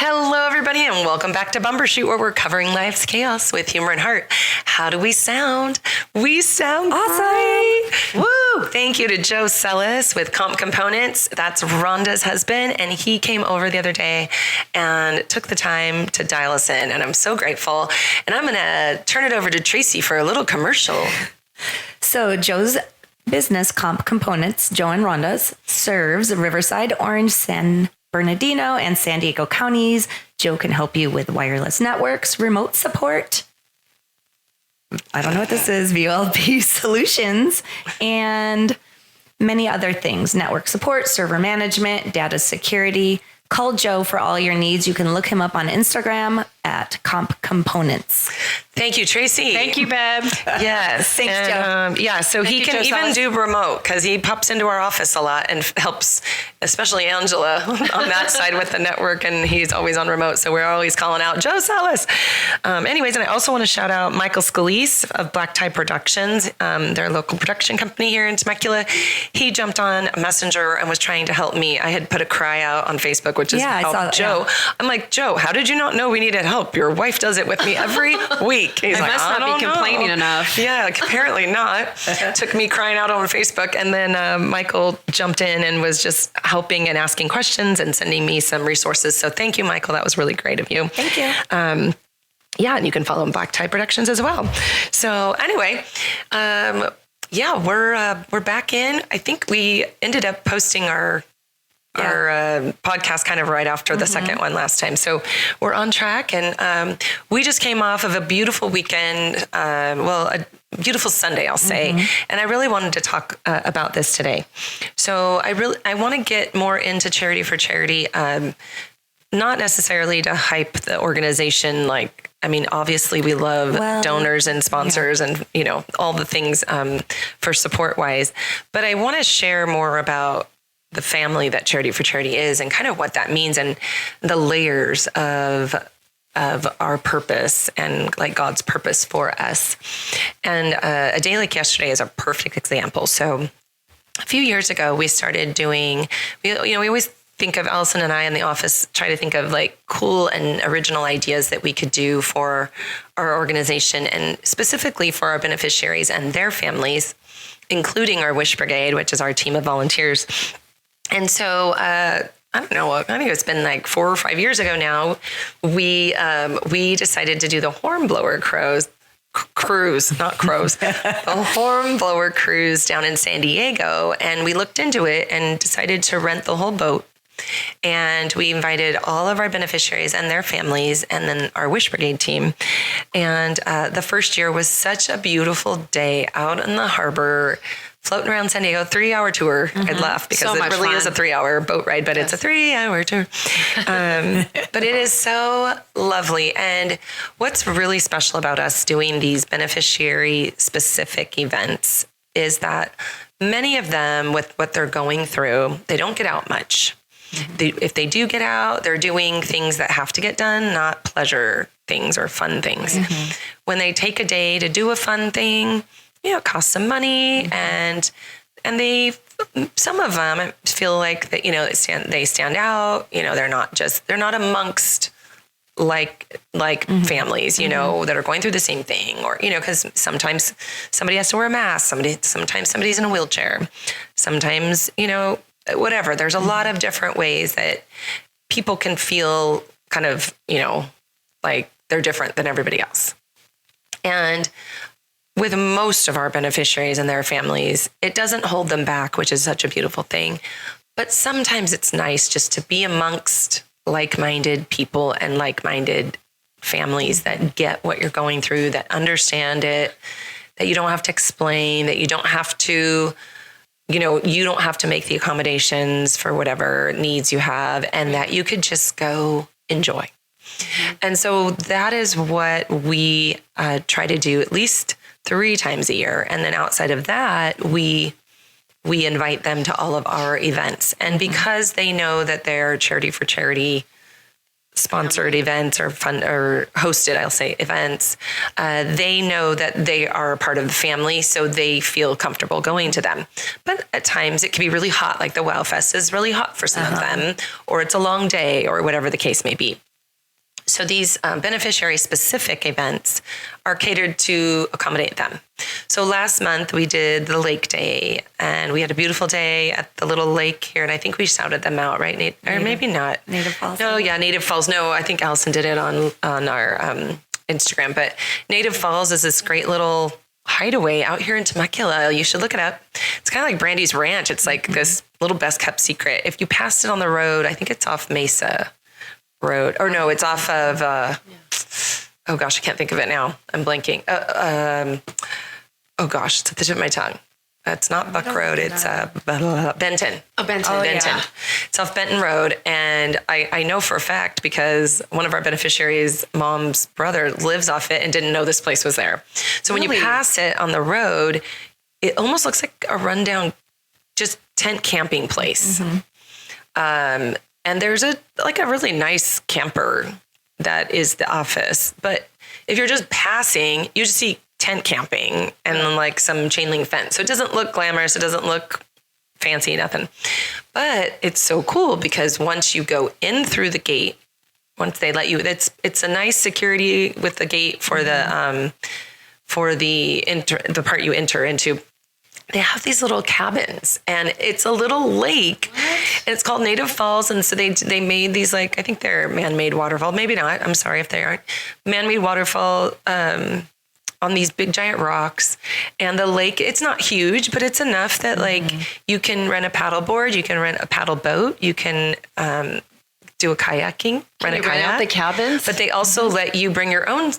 Hello, everybody, and welcome back to Bumbershoot, where we're covering life's chaos with humor and heart. How do we sound? We sound awesome. Woo! Thank you to Joe Sellis with Comp Components. That's Rhonda's husband, and he came over the other day and took the time to dial us in, and I'm so grateful. And I'm going to turn it over to Tracy for a little commercial. So Joe's business, Comp Components, Joe and Rhonda's, serves Riverside, Orange, San Bernardino, and San Diego counties. Joe can help you with wireless networks, remote support. I don't know what this is, VLP solutions, and many other things. Network support, server management, data security. Call Joe for all your needs. You can look him up on Instagram at Comp Components. Thank you, Tracy. Thank you, Beb. Yes. Thanks, Joe. So he can even do remote because he pops into our office a lot and helps, especially Angela on that side with the network, and he's always on remote. So we're always calling out, Joe Sellis. Anyways, and I also want to shout out Michael Scalise of Black Tie Productions, their local production company here in Temecula. He jumped on Messenger and was trying to help me. I had put a cry out on Facebook, which is help Joe. Yeah. I'm like, Joe, how did you not know we needed help? Your wife does it with me every week. He's I must not be complaining enough. Yeah, apparently not. Took me crying out on Facebook. And then Michael jumped in and was just helping and asking questions and sending me some resources. So thank you, Michael. That was really great of you. Thank you. Yeah, and you can follow Black Tie Productions as well. So anyway, we're back in. I think we ended up posting our podcast kind of right after the second one last time. So we're on track, and we just came off of a beautiful weekend, a beautiful Sunday, I'll say. And I really wanted to talk about this today. So I want to get more into Charity for Charity, not necessarily to hype the organization. Obviously we love donors and sponsors and, all the things for support wise, but I want to share more about the family that Charity for Charity is and kind of what that means and the layers of our purpose and like God's purpose for us. And a day like yesterday is a perfect example. So a few years ago, we started doing, we always think of, Allison and I in the office, try to think of like cool and original ideas that we could do for our organization and specifically for our beneficiaries and their families, including our Wish Brigade, which is our team of volunteers. And so, I don't know, I think it's been like 4 or 5 years ago now, we decided to do the hornblower cruise, the hornblower cruise down in San Diego. And we looked into it and decided to rent the whole boat. And we invited all of our beneficiaries and their families and then our Wish Brigade team. And the first year was such a beautiful day out in the harbor, floating around San Diego, 3-hour tour. I'd laugh because it really is a 3-hour boat ride, but it's a 3-hour tour. But it is so lovely. And what's really special about us doing these beneficiary specific events is that many of them with what they're going through, they don't get out much. If they do get out, they're doing things that have to get done, not pleasure things or fun things. When they take a day to do a fun thing, it costs some money, and some of them feel like that, they stand out, they're not amongst like families, that are going through the same thing, or, because sometimes somebody has to wear a mask, sometimes somebody's in a wheelchair, sometimes, whatever. There's a lot of different ways that people can feel kind of, like they're different than everybody else. And with most of our beneficiaries and their families, it doesn't hold them back, which is such a beautiful thing. But sometimes it's nice just to be amongst like-minded people and like-minded families that get what you're going through, that understand it, that you don't have to explain, that you don't have to, you don't have to make the accommodations for whatever needs you have, and that you could just go enjoy. And so that is what we try to do at least 3 times a year. And then outside of that, we invite them to all of our events. And because they know that they're Charity for Charity sponsored events or hosted, I'll say, events, they know that they are a part of the family, so they feel comfortable going to them. But at times it can be really hot, like the Wow Fest is really hot for some of them, or it's a long day, or whatever the case may be. So these beneficiary specific events are catered to accommodate them. So last month we did the lake day, and we had a beautiful day at the little lake here. And I think we shouted them out, right, Nate? Or maybe not. Native Falls. No, yeah, Native Falls. No, I think Allison did it on our Instagram. But Native Falls is this great little hideaway out here in Temecula. You should look it up. It's kind of like Brandy's Ranch. It's like this little best kept secret. If you passed it on the road, I think it's off Mesa Road, or no, it's off of, oh gosh, I can't think of it now. I'm blanking. Oh gosh, it's at the tip of my tongue. It's not Buck Road. It's Benton. Oh, Benton. Benton. Yeah. It's off Benton Road. And I know for a fact because one of our beneficiaries' mom's brother lives off it and didn't know this place was there. So when you pass it on the road, it almost looks like a rundown, just tent camping place. And there's a really nice camper that is the office. But if you're just passing, you just see tent camping and then like some chain link fence. So it doesn't look glamorous. It doesn't look fancy, nothing. But it's so cool because once you go in through the gate, once they let you, it's a nice security with the gate for the part you enter into. They have these little cabins, and it's a little lake, and it's called Native Falls. And so they made these, like, I think they're man-made waterfall. Maybe not. I'm sorry if they aren't. Man-made waterfall on these big giant rocks. And the lake, it's not huge, but it's enough that like you can rent a paddle board, you can rent a paddle boat, you can do a kayaking, rent a kayak. Rent out the cabins? But they also let you bring your own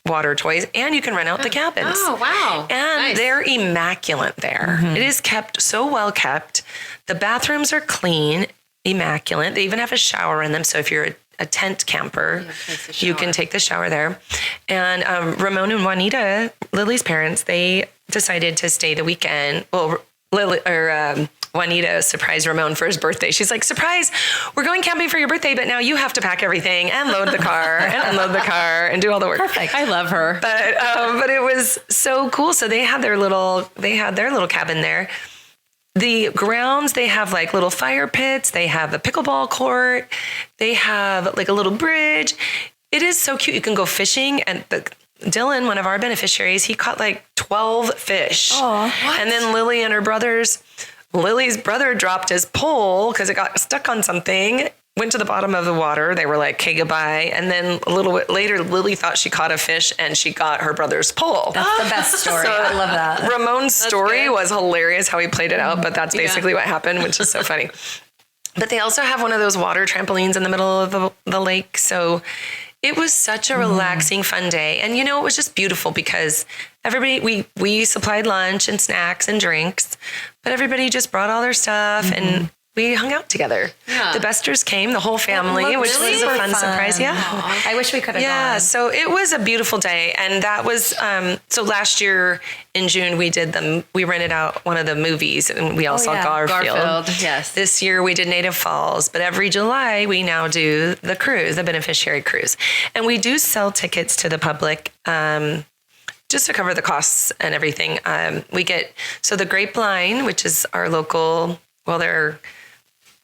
water toys, and you can rent out the cabins. Oh, wow. And Nice. they're immaculate there. It is kept so well kept. The bathrooms are clean, immaculate. They even have a shower in them. So if you're a tent camper, you can take the shower there. And Ramon and Juanita, Lily's parents, they decided to stay the weekend. Well, Juanita surprised Ramon for his birthday. She's like, surprise, we're going camping for your birthday, but now you have to pack everything and load the car and unload the car and do all the work. Perfect. I love her. But it was so cool. So they had their little cabin there. The grounds, they have like little fire pits. They have a pickleball court. They have like a little bridge. It is so cute. You can go fishing. And Dylan, one of our beneficiaries, he caught like 12 fish. Oh, and then Lily's brother dropped his pole because it got stuck on something, went to the bottom of the water. They were like, okay, goodbye. And then a little bit later, Lily thought she caught a fish and she got her brother's pole. That's the best story. I love that. Ramon's story was hilarious how he played it out, but that's basically what happened, which is so funny. But they also have one of those water trampolines in the middle of the lake. So it was such a relaxing, fun day. And, it was just beautiful because everybody, we supplied lunch and snacks and drinks, but everybody just brought all their stuff and we hung out together. Yeah. The Besters came, the whole family, which was a fun surprise. Yeah. Aww. I wish we could have gone. So it was a beautiful day. And that was, so last year in June, we rented out one of the movies and we all saw Garfield. Yes. This year we did Native Falls, but every July we now do the cruise, the beneficiary cruise. And we do sell tickets to the public, just to cover the costs and everything. We get, so the Grapevine, which is our local,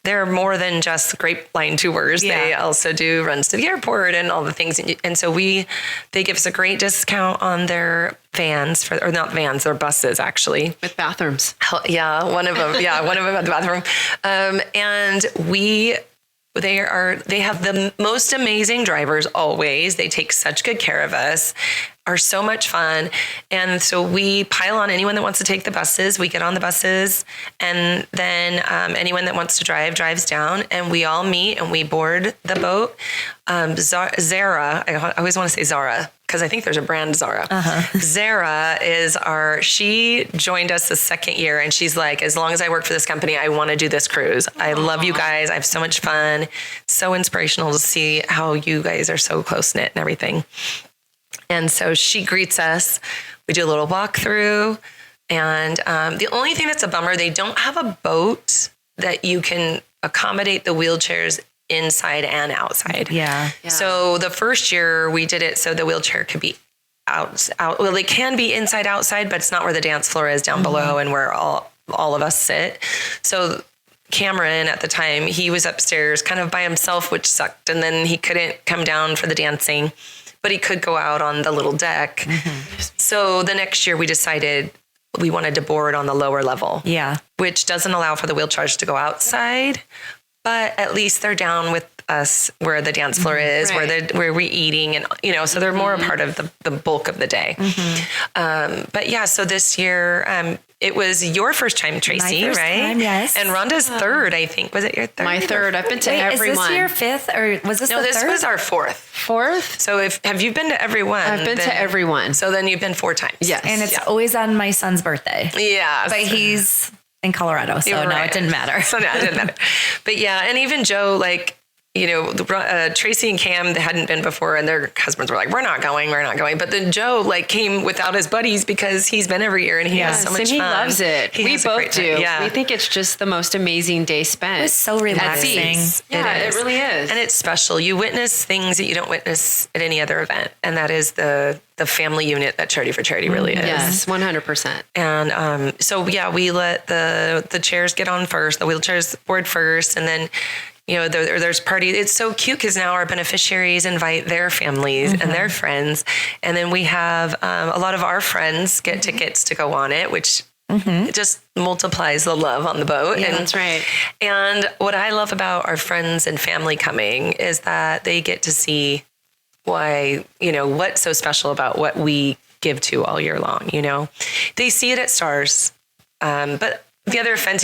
they're more than just Grapevine tours. Yeah. They also do runs to the airport and all the things. And so they give us a great discount on their vans, or not vans, they're buses actually. With bathrooms. Yeah, one of them. Yeah, one of them had the bathroom. And they have the most amazing drivers always. They take such good care of us, are so much fun. And so we pile on anyone that wants to take the buses. We get on the buses, and then anyone that wants to drive drives down, and we all meet and we board the boat. Zara, I always want to say Zara because I think there's a brand Zara. Zara she joined us the second year, and she's like, as long as I work for this company, I want to do this cruise. I love you guys. I have so much fun. So inspirational to see how you guys are so close knit and everything. And so she greets us. We do a little walkthrough. And the only thing that's a bummer, they don't have a boat that you can accommodate the wheelchairs inside and outside. Yeah. So the first year we did it so the wheelchair could be out. Well, they can be inside, outside, but it's not where the dance floor is down below and where all of us sit. So Cameron at the time, he was upstairs kind of by himself, which sucked. And then he couldn't come down for the dancing, but he could go out on the little deck. So the next year we decided we wanted to board on the lower level. Yeah. Which doesn't allow for the wheelchairs to go outside, but at least they're down with us where the dance floor is, Right. where we're eating, and so they're more a part of the bulk of the day. But yeah, so this year it was your first time, Tracy, first right? time, yes. And Rhonda's third, I think. Was it your third? My third. I've been to Wait, every is this one. your fifth or was this No, the this third? was our fourth. Fourth? So have you been to every one? I've been to every one. So then you've been 4 times. Yes. And it's always on my son's birthday. Yeah. But he's in Colorado, so You're no, right. it didn't matter. So no, it didn't matter. But yeah, and even Joe, like, Tracy and Cam hadn't been before, and their husbands were like, we're not going. But then Joe like came without his buddies because he's been every year and he has so much and fun. he loves it. He We has a both great time. do. Yeah. We think it's just the most amazing day spent. It's so relaxing. Yeah, it really is. And it's special. You witness things that you don't witness at any other event. And that is the family unit that Charity for Charity really is. Yes, 100%. And so, yeah, we let the chairs get on first, the wheelchairs board first. And then, there's party. It's so cute because now our beneficiaries invite their families and their friends. And then we have a lot of our friends get tickets to go on it, which it just multiplies the love on the boat. Yeah, and that's right. And what I love about our friends and family coming is that they get to see why, what's so special about what we give to all year long. They see it at Stars, but the other events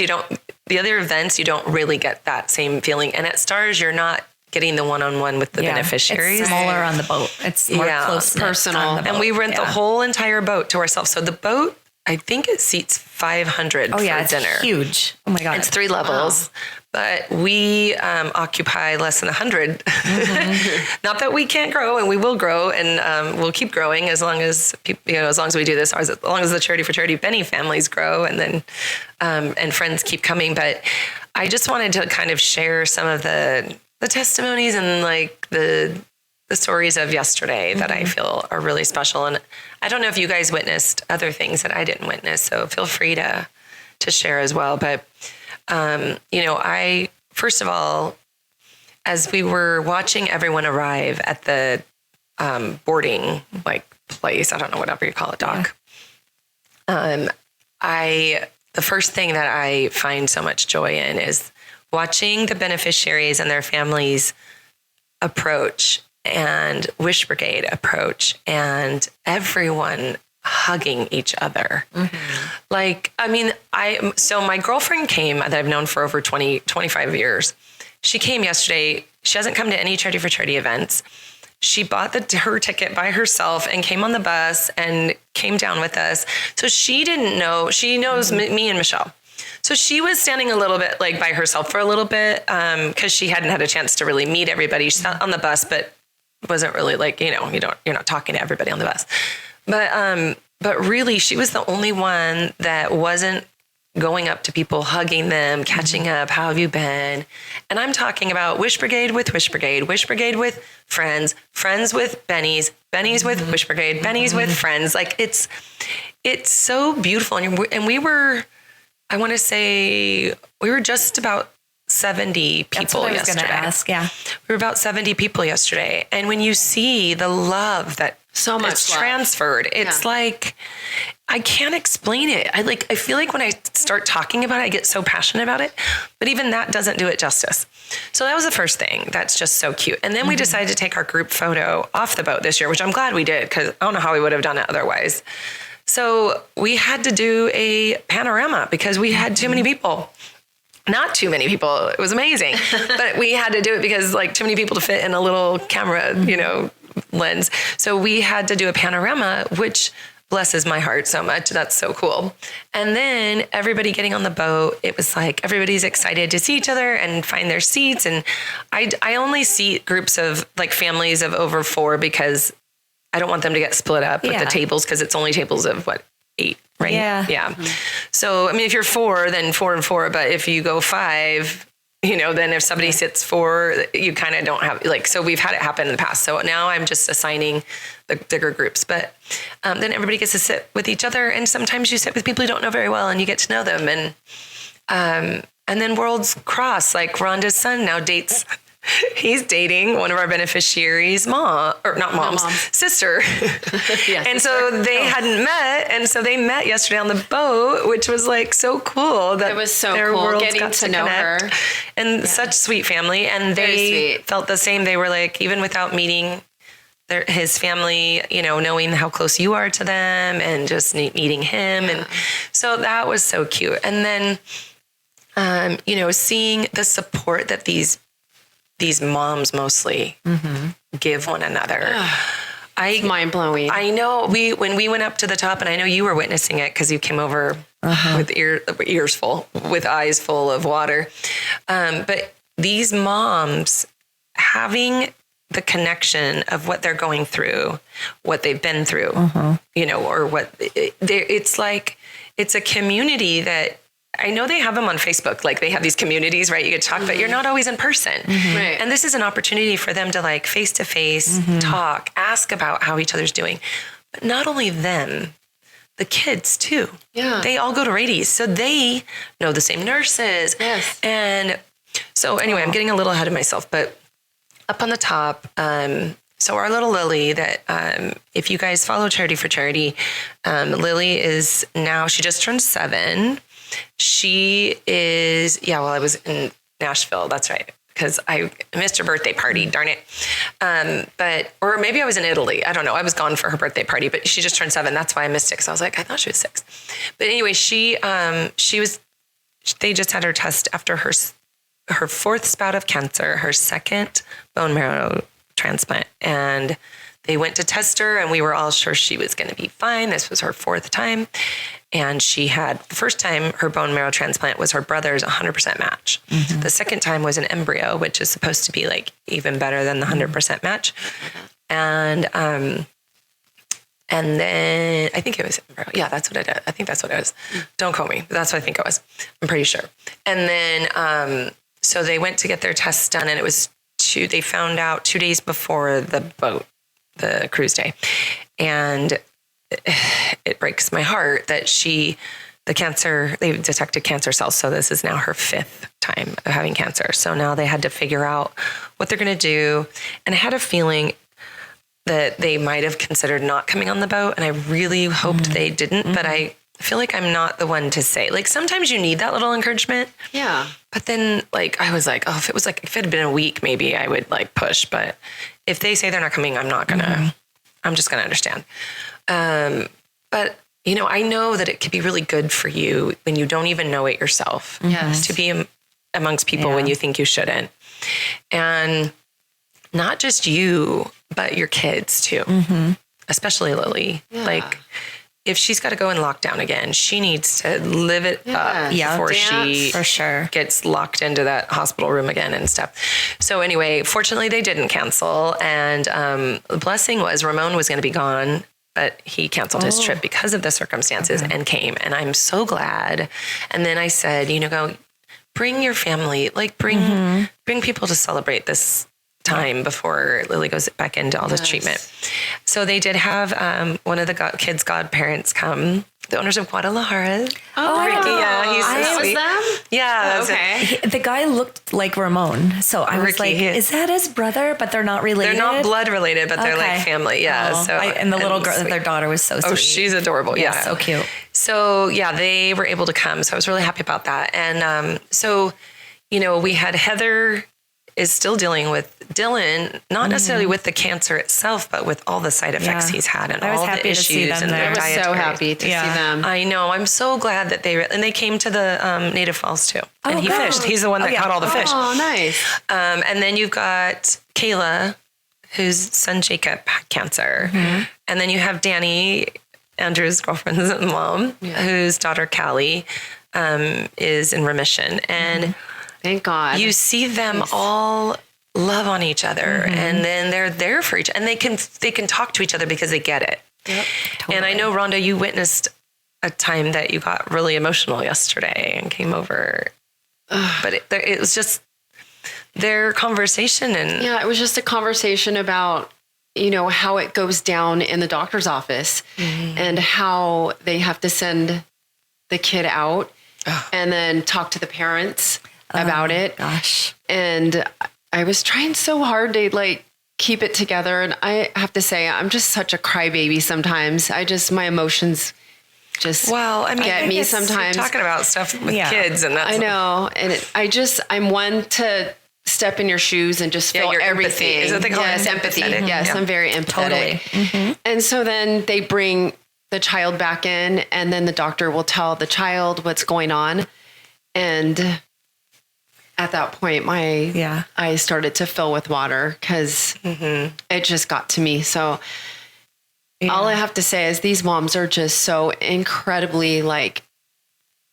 you don't really get that same feeling. And at Stars, you're not getting the one-on-one with the beneficiaries. It's smaller on the boat. It's more close, personal. And we rent the whole entire boat to ourselves. So the boat, I think it seats 500 for it's dinner. huge. Oh my God. It's 3 levels, but we occupy less than 100. Not that we can't grow, and we will grow, and we'll keep growing as long as as long as we do this, or as long as the Charity for Charity Benny families grow, and then and friends keep coming. But I just wanted to kind of share some of the testimonies and like the stories of yesterday that I feel are really special. And I don't know if you guys witnessed other things that I didn't witness, so feel free to share as well. But I, first of all, as we were watching everyone arrive at the boarding place, I don't know, whatever you call it, dock. The first thing that I find so much joy in is watching the beneficiaries and their families approach, and Wish Brigade approach, and everyone hugging each other. So my girlfriend came that I've known for over 25 years. She came yesterday. She hasn't come to any Charity for Charity events. She bought her ticket by herself and came on the bus and came down with us. So she didn't know, she knows me and Michelle. So she was standing a little bit like by herself for a little bit because she hadn't had a chance to really meet everybody. She's not on the bus, but wasn't really like, you're not talking to everybody on the bus. But really, she was the only one that wasn't going up to people, hugging them, catching up. How have you been? And I'm talking about Wish Brigade with Wish Brigade, Wish Brigade with friends, friends with Bennies, Bennies with Wish Brigade, Bennies with friends. Like it's so beautiful. And we were, I want to say, we were just about 70 people That's what I was yesterday. going to ask. Yeah. We were about 70 people yesterday. And when you see the love that So much it's love. transferred, it's like, I can't explain it. I feel like when I start talking about it, I get so passionate about it, but even that doesn't do it justice. So that was the first thing. That's just so cute. And then we decided to take our group photo off the boat this year, which I'm glad we did, because I don't know how we would have done it otherwise. So we had to do a panorama because we had too many people. Not too many people. It was amazing. But we had to do it because too many people to fit in a little camera, lens. So we had to do a panorama, which blesses my heart so much. That's so cool. And then everybody getting on the boat, it was like everybody's excited to see each other and find their seats. And I only seat groups of families of over 4 because I don't want them to get split up with the tables, because it's only tables of 8, right? Yeah. Yeah. So, I mean, if you're 4, then 4 and 4. But if you go 5, then if somebody sits 4, you kind of don't have, so we've had it happen in the past. So now I'm just assigning the bigger groups. But then everybody gets to sit with each other. And sometimes you sit with people you don't know very well and you get to know them. And And then worlds cross. Like Rhonda's son now he's dating one of our beneficiaries' sister. Yeah, and so they hadn't met. And so they met yesterday on the boat, which was like so cool. That it was so their cool worlds getting got to know connect. her. And such sweet family. And Very they sweet. felt the same. They were like, even without meeting his family, knowing how close you are to them and just meeting him. And so that was so cute. And then, seeing the support that these moms mostly give one another. It's mind blowing. I know when we went up to the top, and I know you were witnessing it because you came over with ears full, with eyes full of water. But these moms having the connection of what they're going through, what they've been through, or what it's like, it's a community that I know they have them on Facebook. Like they have these communities, right? You get to talk, but you're not always in person. Right. And this is an opportunity for them to like face to face talk, ask about how each other's doing. But not only them, the kids too. Yeah. They all go to Rady's. So they know the same nurses. Yes. And so anyway, I'm getting a little ahead of myself, but up on the top, so our little Lily that, if you guys follow Charity for Charity, Lily is now, she just turned 7. She is, I was in Nashville. That's right. Because I missed her birthday party, darn it. Or maybe I was in Italy. I don't know. I was gone for her birthday party, but she just turned 7. That's why I missed it. Because I was like, I thought she was 6. But anyway, they just had her test after her 4th spout of cancer, her 2nd bone marrow transplant. And they went to test her and we were all sure she was going to be fine. This was her 4th time. And she had, the first time her bone marrow transplant was her brother's 100% match. The second time was an embryo, which is supposed to be like even better than the 100% match. And then I think it was embryo. Yeah, that's what it is. I think that's what it was. Don't quote me. But that's what I think it was. I'm pretty sure. And then, so they went to get their tests done and it was they found out 2 days before the cruise day. And it breaks my heart that they detected cancer cells. So this is now her 5th time of having cancer. So now they had to figure out what they're going to do. And I had a feeling that they might have considered not coming on the boat. And I really hoped they didn't, but I feel like I'm not the one to say, like, sometimes you need that little encouragement. Yeah. But then I was like, if it had been a week, maybe I would like push. But if they say they're not coming, I'm not going to, I'm just going to understand. But I know that it could be really good for you when you don't even know it yourself. Yes. To be amongst people when you think you shouldn't. And not just you, but your kids too. Especially Lily. Yeah. Like if she's got to go in lockdown again, she needs to live it up before she for sure gets locked into that hospital room again and stuff. So anyway, fortunately they didn't cancel. And the blessing was Ramon was going to be gone, but he canceled his trip because of the circumstances and came. And I'm so glad. And then I said, go bring your family, like bring people to celebrate this time before Lily goes back into all this treatment. So they did have one of the kids' godparents come, the owners of Guadalajara. Oh, Ricky, yeah, he's so sweet. Was them? Yeah. Oh, okay. The guy looked like Ramon. So I was Ricky, like, is that his brother? But they're not related? They're not blood related, but they're like family. Yeah. Oh, So and the little girl, sweet. their daughter was so sweet. Oh, she's adorable. Yeah. So cute. So yeah, they were able to come. So I was really happy about that. And so, we had Heather is still dealing with Dylan, not necessarily with the cancer itself, but with all the side effects he's had and all the issues and I their was dietary. so happy to see them. I know. I'm so glad that they came to the Native Falls too. And he fished. He's the one that caught all the fish. Oh, nice. And then you've got Kayla, whose son Jacob had cancer. And then you have Danny, Andrew's girlfriend's mom, whose daughter Callie is in remission. And thank God. you see them all love on each other and then they're there for each and they can talk to each other because they get it. Yep, totally. And I know, Rhonda, you witnessed a time that you got really emotional yesterday and came over. But it was just their conversation. And yeah, it was just a conversation about, how it goes down in the doctor's office and how they have to send the kid out and then talk to the parents about it. Gosh. And I was trying so hard to like keep it together. And I have to say, I'm just such a crybaby sometimes. My emotions just get me sometimes. You're talking about stuff with kids, and that's I know. And I'm one to step in your shoes and just feel your everything. Empathy. Is that they call it empathy. empathetic? Yes, Yeah. I'm very empathetic. Totally. And so then they bring the child back in, and then the doctor will tell the child what's going on. And at that point, my eyes started to fill with water because it just got to me. So all I have to say is these moms are just so incredibly like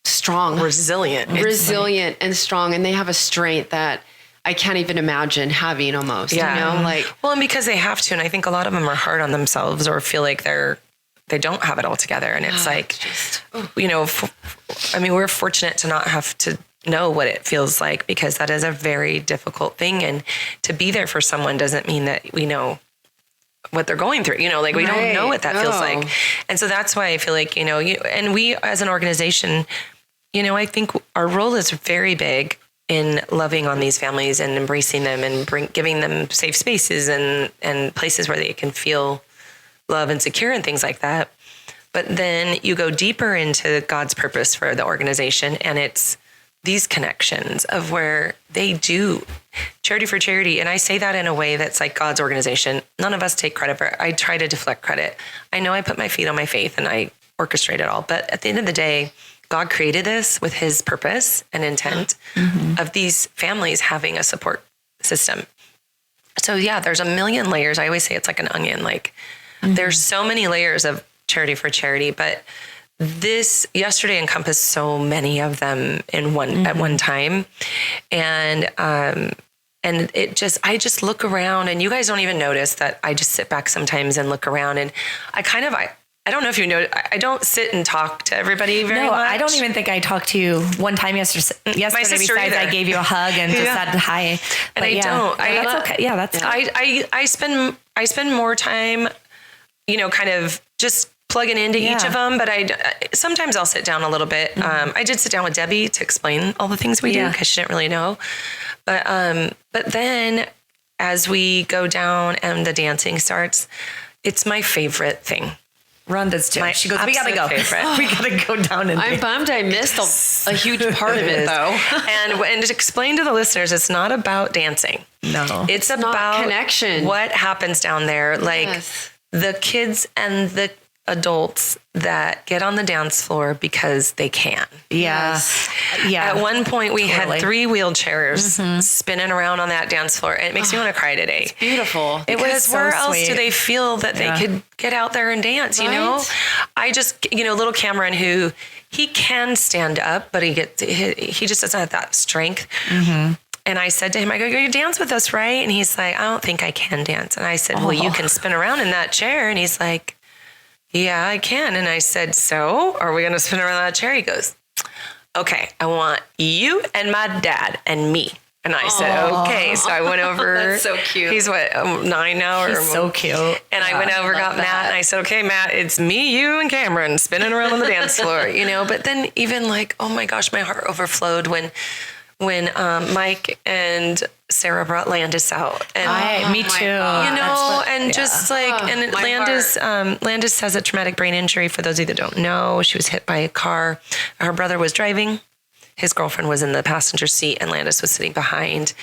strong, resilient and strong. And they have a strength that I can't even imagine having almost, you know, like, well, and because they have to. And I think a lot of them are hard on themselves or feel like they don't have it all together. And it's we're fortunate to not have to know what it feels like, because that is a very difficult thing. And to be there for someone doesn't mean that we know what they're going through, we don't know what that feels like. And so that's why I feel like, and we as an organization, I think our role is very big in loving on these families and embracing them and giving them safe spaces and places where they can feel love and secure and things like that. But then you go deeper into God's purpose for the organization, and it's these connections of where they do charity for charity. And I say that in a way that's like God's organization. None of us take credit for it. I try to deflect credit. I know I put my feet on my faith and I orchestrate it all. But at the end of the day, God created this with his purpose and intent of these families having a support system. So yeah, there's a million layers. I always say it's like an onion. Like there's so many layers of charity for charity, but this yesterday encompassed so many of them in at one time. And I just look around, and you guys don't even notice that I just sit back sometimes and look around, and I don't know if you know, I don't sit and talk to everybody very much. I don't even think I talked to you one time yesterday besides either. I gave you a hug and just said hi. And I don't. That's okay. Yeah, that's I spend more time, kind of just plugging into each of them, but sometimes I'll sit down a little bit. I did sit down with Debbie to explain all the things we do because she didn't really know. But then as we go down and the dancing starts, it's my favorite thing. Rhonda's too. She goes, we gotta go. We gotta go down and I'm bummed I missed a huge part of it though. And to explain to the listeners, it's not about dancing. No. It's about connection. What happens down there. Like the kids and the adults that get on the dance floor because they can. Yeah. At one point we had 3 wheelchairs spinning around on that dance floor. And it makes me want to cry today. It's beautiful. Because where else do they feel that they could get out there and dance, I just, little Cameron, who he can stand up, but he just doesn't have that strength. And I said to him, I go, you dance with us, right? And he's like, I don't think I can dance. And I said, well, you can spin around in that chair. And he's like, yeah, I can. And I said, so are we going to spin around that chair? He goes, okay, I want you and my dad and me. And I said, okay. So I went over. That's so cute. He's 9 now? He's so cute. And I went over, got Matt, and I said, okay, Matt, it's me, you, and Cameron spinning around on the dance floor, But then even like, oh my gosh, my heart overflowed when Mike and Sarah brought Landis out. And me too. Just like, and Landis has a traumatic brain injury. For those of you that don't know, she was hit by a car. Her brother was driving. His girlfriend was in the passenger seat, and Landis was sitting behind.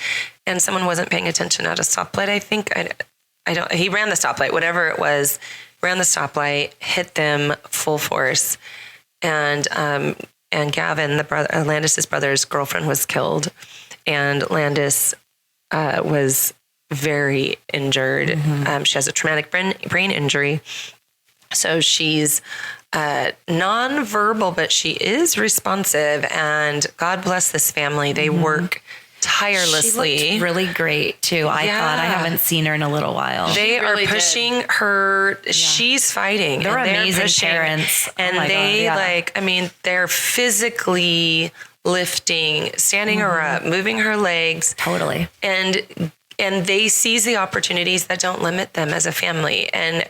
And someone wasn't paying attention at a stoplight. I think he ran the stoplight, whatever it was. Ran the stoplight, hit them full force, and Gavin, Landis's brother's girlfriend, was killed, and Landis was very injured. She has a traumatic brain injury, so she's nonverbal, but she is responsive. And God bless this family; they work tirelessly. She looked really great too. I thought. I haven't seen her in a little while. They are pushing her. Yeah. She's fighting. They're amazing pushing, parents. And they're physically lifting, standing her up, moving her legs. Totally. And they seize the opportunities that don't limit them as a family. And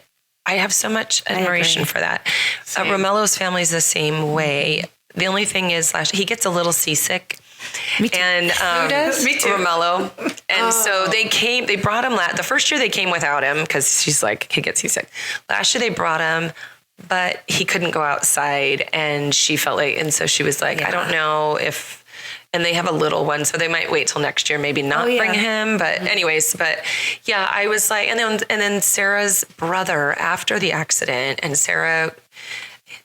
I have so much admiration for that. Romello's family is the same way. The only thing is, he gets a little seasick Me too. And Who does? Me too. Romello. And so they brought him the first year they came without him because she's like, he gets seasick. Last year they brought him, but he couldn't go outside and she felt like, and so she was like, I don't know if, and they have a little one, so they might wait till next year, maybe not bring him. But anyways, but yeah, I was like, and then Sarah's brother after the accident, and Sarah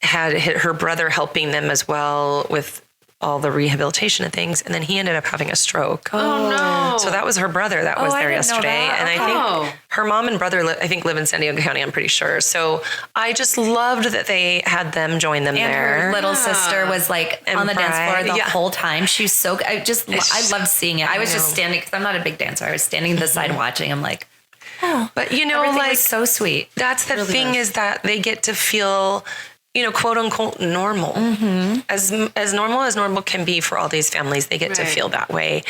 had her brother helping them as well with all the rehabilitation and things. And then he ended up having a stroke. Oh no. So that was her brother that was I there didn't know yesterday. that. And I think her mom and brother, live in San Diego County, I'm pretty sure. So I just loved that they had them join them And there. her little sister was like on the dance floor the whole time. She was so, I loved seeing it. I was just standing, because I'm not a big dancer. I was standing to the side watching. I'm like, but you know, everything like was so sweet. That's the thing is that they get to feel, you know, quote unquote normal, as normal can be for all these families. They get to feel that way,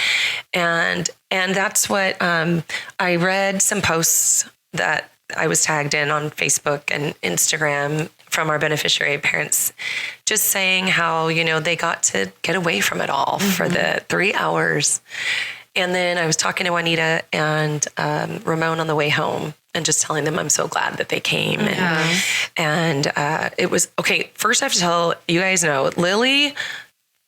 and that's what I read some posts that I was tagged in on Facebook and Instagram from our beneficiary parents, just saying how, you know, they got to get away from it all for the 3 hours. And then I was talking to Juanita and Ramon on the way home, and just telling them I'm so glad that they came. And it was, okay, first I have to tell you guys know, Lily,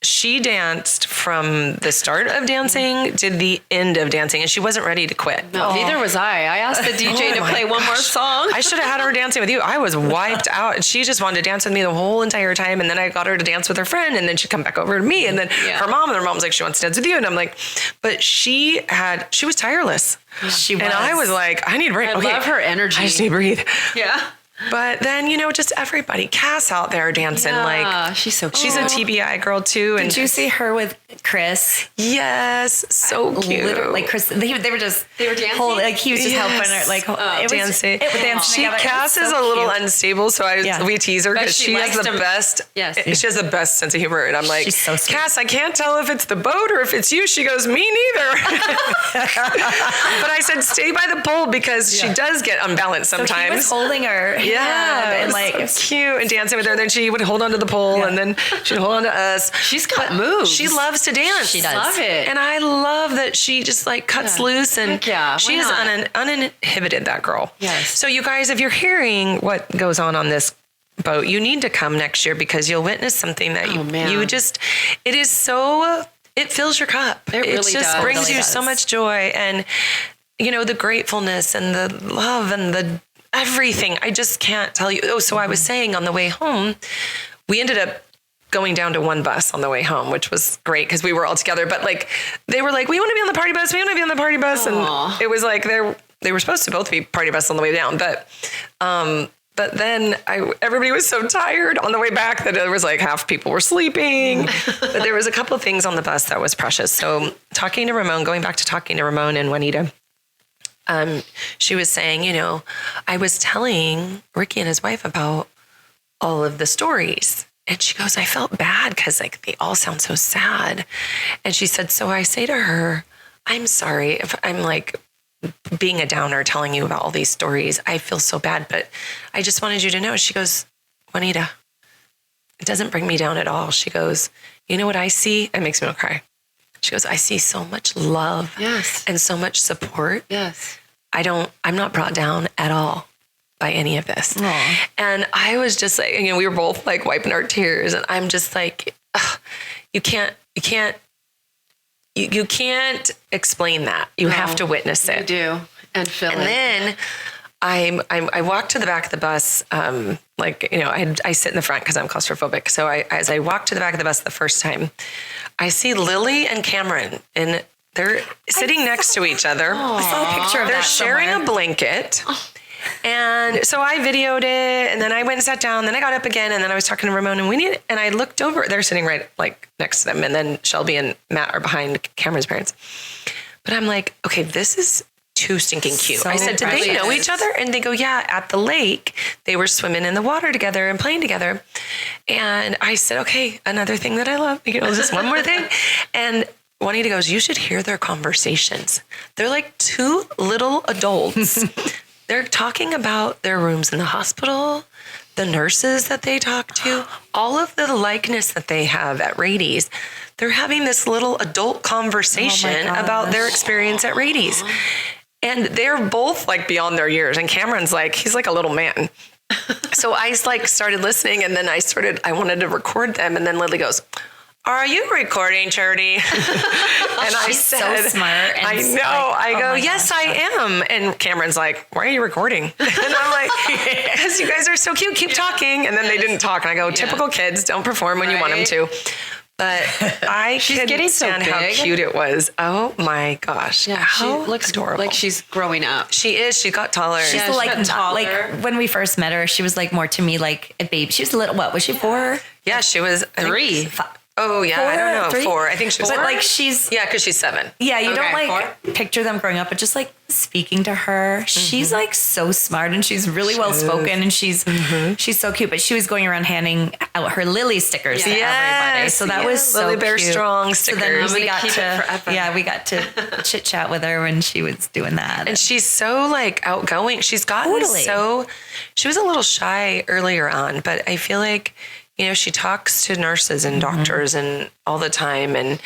she danced from the start of dancing to the end of dancing, and she wasn't ready to quit. No, neither was I. I asked the DJ to play one more song. I should have had her dancing with you. I was wiped out, and she just wanted to dance with me the whole entire time. And then I got her to dance with her friend, and then she'd come back over to me, and then her mom's like, she wants to dance with you. And I'm like, but she was tireless. She was. And I was like, I need to breathe. I love her energy. I just need to breathe. Yeah. But then, you know, just everybody, Cass out there dancing, like she's so cute. She's a TBI girl too. And Did you see her with Chris? yes, so cute. Like Chris, they were dancing. Like he was just helping her, like dancing. Dancing together. Cass is a little unstable, so we tease her because she has the best. Yes, she has the best sense of humor, and I'm like, she's so sweet. Cass, I can't tell if it's the boat or if it's you. She goes, me neither. But I said, stay by the pole because she does get unbalanced sometimes. So he was holding her. Yeah, and like so cute and dancing with her. Then she would hold onto the pole, and then she'd hold on to us. She's got moves. She loves to dance. She does. Love it. And I love that she just like cuts loose, and she is uninhibited, that girl. Yes. So you guys, if you're hearing what goes on this boat, you need to come next year because you'll witness something that it is so, it fills your cup. It really just does. brings Really you does. so much joy, and you know, the gratefulness and the love and the everything. I just can't tell you. Oh, so I was saying on the way home, we ended up going down to one bus on the way home, which was great because we were all together. But like, they were like, we want to be on the party bus. We want to be on the party bus. Aww. And it was like, they were supposed to both be party bus on the way down. But then everybody was so tired on the way back that it was like half people were sleeping. But there was a couple of things on the bus that was precious. So going back to talking to Ramon and Juanita, she was saying, you know, I was telling Ricky and his wife about all of the stories. And she goes, I felt bad because like they all sound so sad. And she said, so I say to her, I'm sorry if I'm like being a downer telling you about all these stories. I feel so bad, but I just wanted you to know. She goes, Juanita, it doesn't bring me down at all. She goes, you know what I see? It makes me want to cry. She goes, I see so much love and so much support. Yes. I'm not brought down at all by any of this. Aww. And I was just like, you know, we were both like wiping our tears, and I'm just like, you can't explain that. You have to witness it. You do. And feel it. And then I walked to the back of the bus, like, you know, I sit in the front because I'm claustrophobic. So as I walked to the back of the bus the first time, I see Lily and Cameron, and they're sitting next to each other. I saw a picture of They're that sharing somewhere. a blanket. And so I videoed it, and then I went and sat down, then I got up again, and then I was talking to Ramon, and I looked over, they're sitting right like next to them, and then Shelby and Matt are behind Cameron's parents. But I'm like, okay, this is too stinking cute. So I said, did they know each other? And they go, yeah, at the lake, they were swimming in the water together and playing together. And I said, okay, another thing that I love, you know, just one more thing. And Juanita goes, you should hear their conversations. They're like two little adults. They're talking about their rooms in the hospital. the nurses that they talk to, all of the likeness that they have at Rady's, they're having this little adult conversation about their experience at Rady's. And they're both like beyond their years. And Cameron's like, he's like a little man. So I like started listening, and then I wanted to record them. And then Lily goes, "Are you recording, Charity?" And I said, so smart. And I know. I go, "Yes, I am." And Cameron's like, "Why are you recording?" And I'm like, "Because you guys are so cute. Keep talking." And then they didn't talk. And I go, "Typical kids don't perform when you want them to." But I couldn't stand how cute it was. Oh my gosh. Yeah, she looks adorable. like she's growing up. She is. She got taller. She's like when we first met her, she was like more to me like a baby. She was a little, what was she, 4? Yeah, she was 3. Oh yeah, 4, I don't know. 3? 4. I think she was. But 4. like she's because she's 7. Yeah, you don't like 4? picture them growing up, but just like speaking to her, she's like so smart and she's really well spoken and she's so cute. But she was going around handing out her Lily stickers to everybody, so that was so Lily Bear cute. Strong stickers. So then we we got to chit chat with her when she was doing that, and she's so like outgoing. She's gotten so. She was a little shy earlier on, but I feel like, you know, she talks to nurses and doctors and all the time. And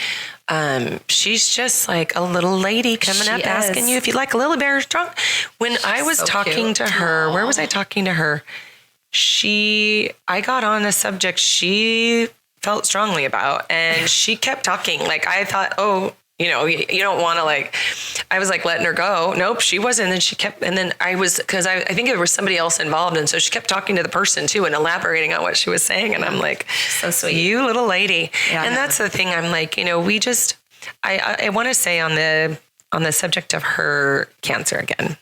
she's just like a little lady coming up asking you if you like a Lily Bear Strong. When I was talking to her, where was I talking to her? I got on a subject she felt strongly about, and she kept talking. Like I thought, oh, you know, you don't want to like, I was like letting her go. Nope, she wasn't. And she kept, and then because I think there was somebody else involved. And so she kept talking to the person too and elaborating on what she was saying. And I'm like, so sweet. You little lady. Yeah, and that's the thing. I'm like, you know, I want to say on the subject of her cancer again,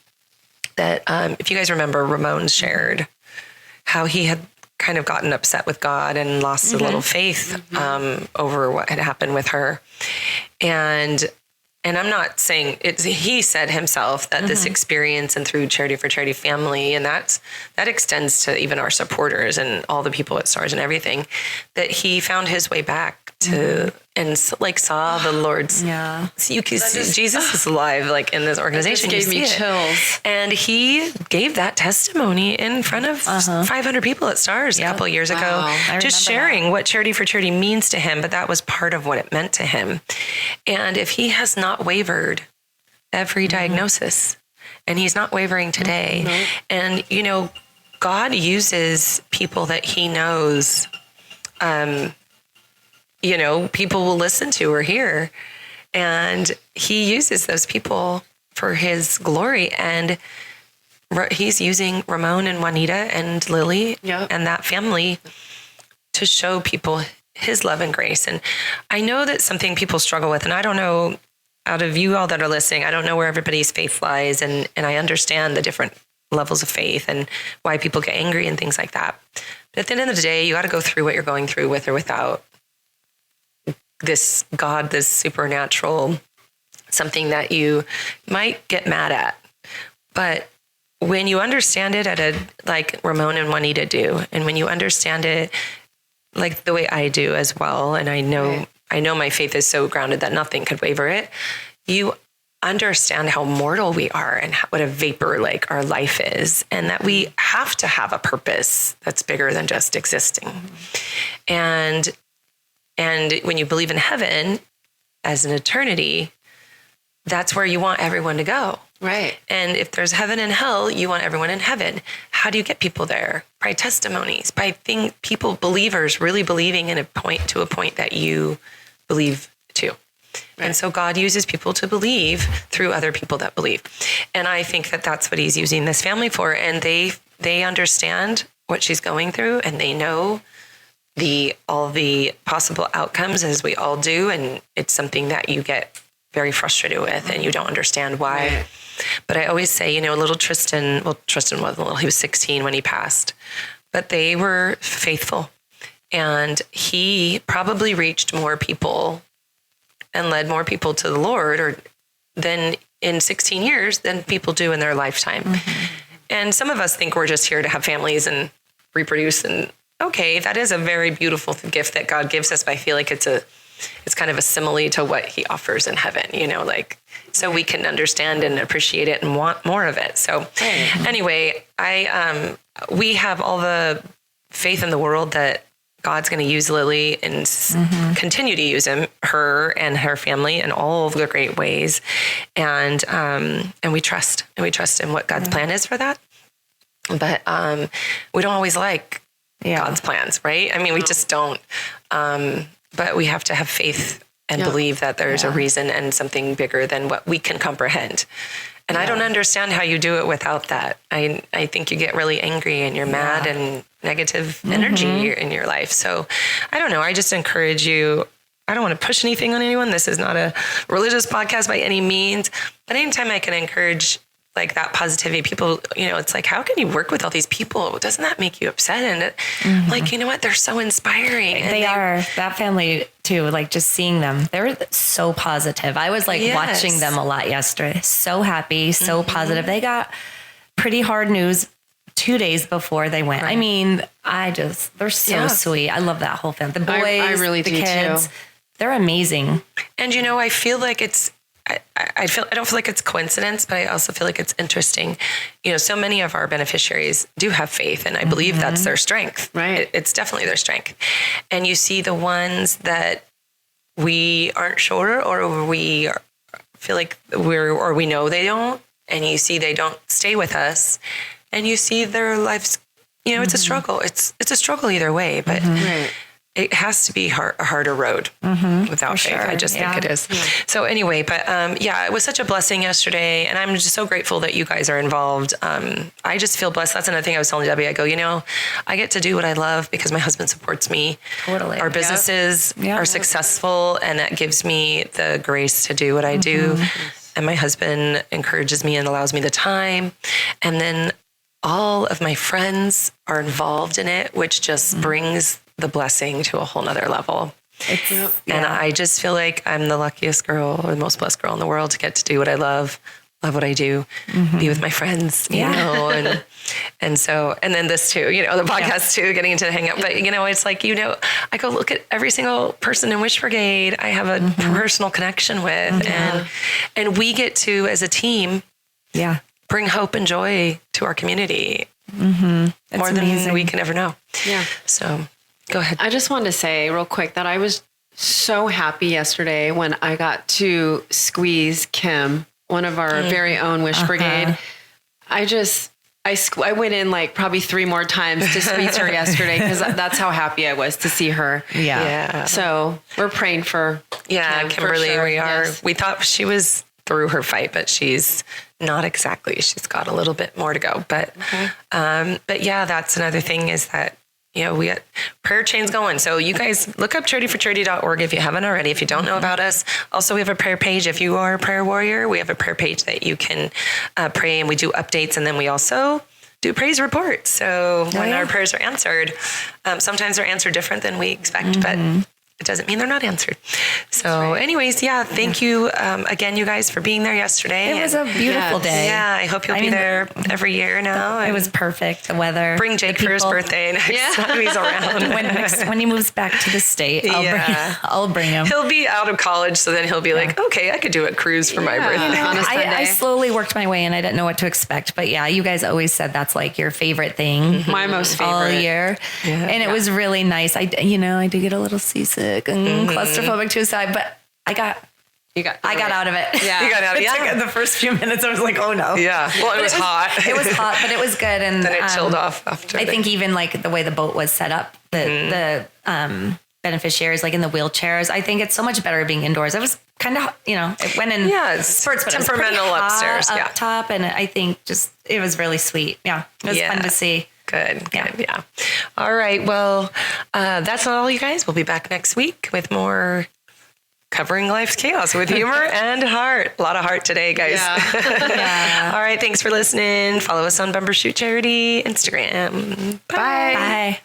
that if you guys remember, Ramon shared how he had kind of gotten upset with God and lost a little faith over what had happened with her. And I'm not saying he said himself that this experience and through Charity for Charity family, and that extends to even our supporters and all the people at STARS and everything, that he found his way back to and like saw the Lord's. Yeah. So you can see Jesus is alive, like in this organization. Gave me chills. And he gave that testimony in front of 500 people at STARS a couple of years ago, just sharing what Charity for Charity means to him. But that was part of what it meant to him. And if he has not wavered every diagnosis, and he's not wavering today, and you know, God uses people that he knows, you know, people will listen to or hear, and he uses those people for his glory. And he's using Ramon and Juanita and Lily and that family to show people his love and grace. And I know that's something people struggle with. And I don't know, out of you all that are listening, I don't know where everybody's faith lies. And I understand the different levels of faith and why people get angry and things like that. But at the end of the day, you got to go through what you're going through with or without this God, this supernatural, something that you might get mad at. But when you understand it like Ramon and Juanita do, and when you understand it like the way I do as well, and I know my faith is so grounded that nothing could waver it, you understand how mortal we are and what a vapor like our life is, and that we have to have a purpose that's bigger than just existing. And when you believe in heaven as an eternity, that's where you want everyone to go. Right. And if there's heaven and hell, you want everyone in heaven. How do you get people there? By testimonies, by believers really believing to a point that you believe too. Right. And so God uses people to believe through other people that believe. And I think that that's what he's using this family for. And they understand what she's going through, and they know all the possible outcomes, as we all do. And it's something that you get very frustrated with and you don't understand why. Right. But I always say, you know, Tristan wasn't little, he was 16 when he passed, but they were faithful, and he probably reached more people and led more people to the Lord than in 16 years than people do in their lifetime. Mm-hmm. And some of us think we're just here to have families and reproduce, and okay, that is a very beautiful gift that God gives us, but I feel like it's kind of a simile to what he offers in heaven, you know, like, so we can understand and appreciate it and want more of it. So anyway, we have all the faith in the world that God's going to use Lily and continue to use her and her family in all of the great ways. And we trust in what God's plan is for that. But we don't always like God's plans, right? I mean, we just don't. But we have to have faith and believe that there's a reason and something bigger than what we can comprehend. And I don't understand how you do it without that. I think you get really angry and you're mad and negative energy in your life. So I don't know. I just encourage you. I don't want to push anything on anyone. This is not a religious podcast by any means. But anytime I can encourage like that positivity, people, it's like, how can you work with all these people? Doesn't that make you upset? And like, you know what? They're so inspiring. They are. That family too, like just seeing them, they're so positive. I was like watching them a lot yesterday. So happy, so positive. They got pretty hard news 2 days before they went. Right. I mean, they're so sweet. I love that whole family. The boys, I really the do kids, too. They're amazing. And, I feel like I don't feel like it's coincidence, but I also feel like it's interesting. So many of our beneficiaries do have faith, and I believe that's their strength. Right. It's definitely their strength. And you see the ones that we aren't sure, or we feel like or we know they don't, and you see they don't stay with us, and you see their lives, it's a struggle. It's a struggle either way, but it has to be a harder road without faith. Sure. I just think it is. Yeah. So anyway, but it was such a blessing yesterday, and I'm just so grateful that you guys are involved. I just feel blessed. That's another thing I was telling Debbie. I go, I get to do what I love because my husband supports me. Totally. Our businesses are successful, and that gives me the grace to do what I do. And my husband encourages me and allows me the time. And then all of my friends are involved in it, which just brings the blessing to a whole nother level. And I just feel like I'm the luckiest girl, or the most blessed girl in the world to get to do what I love what I do, be with my friends, you know, and then this too, the podcast too, getting to hang out. But, it's like, I go look at every single person in Wish Brigade I have a personal connection with, and we get to, as a team, bring hope and joy to our community more than we can ever know. Yeah. So go ahead. I just wanted to say real quick that I was so happy yesterday when I got to squeeze Kim, one of our very own Wish Brigade. I went in like probably 3 more times to squeeze her yesterday because that's how happy I was to see her. Yeah. So we're praying for Kim, Kimberly. For sure. We are. Yes. We thought she was through her fight, but she's not exactly. She's got a little bit more to go. But that's another thing is that, we got prayer chains going. So you guys look up charityforcharity.org if you haven't already, if you don't know about us. Also, we have a prayer page. If you are a prayer warrior, we have a prayer page that you can pray, and we do updates. And then we also do praise reports. So when our prayers are answered, sometimes they're answered different than we expect, but it doesn't mean they're not answered. So anyways, thank you again, you guys, for being there yesterday. It was a beautiful day. Yeah, I hope you'll be there every year now. It was perfect, the weather. Bring Jake for his birthday next time he's around. When he moves back to the state, I'll bring him. He'll be out of college, so then he'll be like, okay, I could do a cruise for my birthday. On a Sunday. I slowly worked my way in. I didn't know what to expect, but you guys always said that's like your favorite thing. My most favorite. All year. Yeah. And it was really nice. I did get a little seasick and claustrophobic to a side, but I got out of it. Yeah. You got out of it. In the first few minutes, I was like, oh no. Yeah. Well, it was hot. It was hot, but it was good. And then it chilled off after. I think even like the way the boat was set up, the beneficiaries, like in the wheelchairs, I think it's so much better being indoors. I was kind of, it went in spurts, but temperamental it was upstairs. Up top. And I think it was really sweet. Yeah. It was fun to see. Good. Yeah. All right. Well, that's not all, you guys. We'll be back next week with more covering life's chaos with humor and heart. A lot of heart today, guys. Yeah. All right. Thanks for listening. Follow us on Bumbershoot Charity Instagram. Bye. Bye.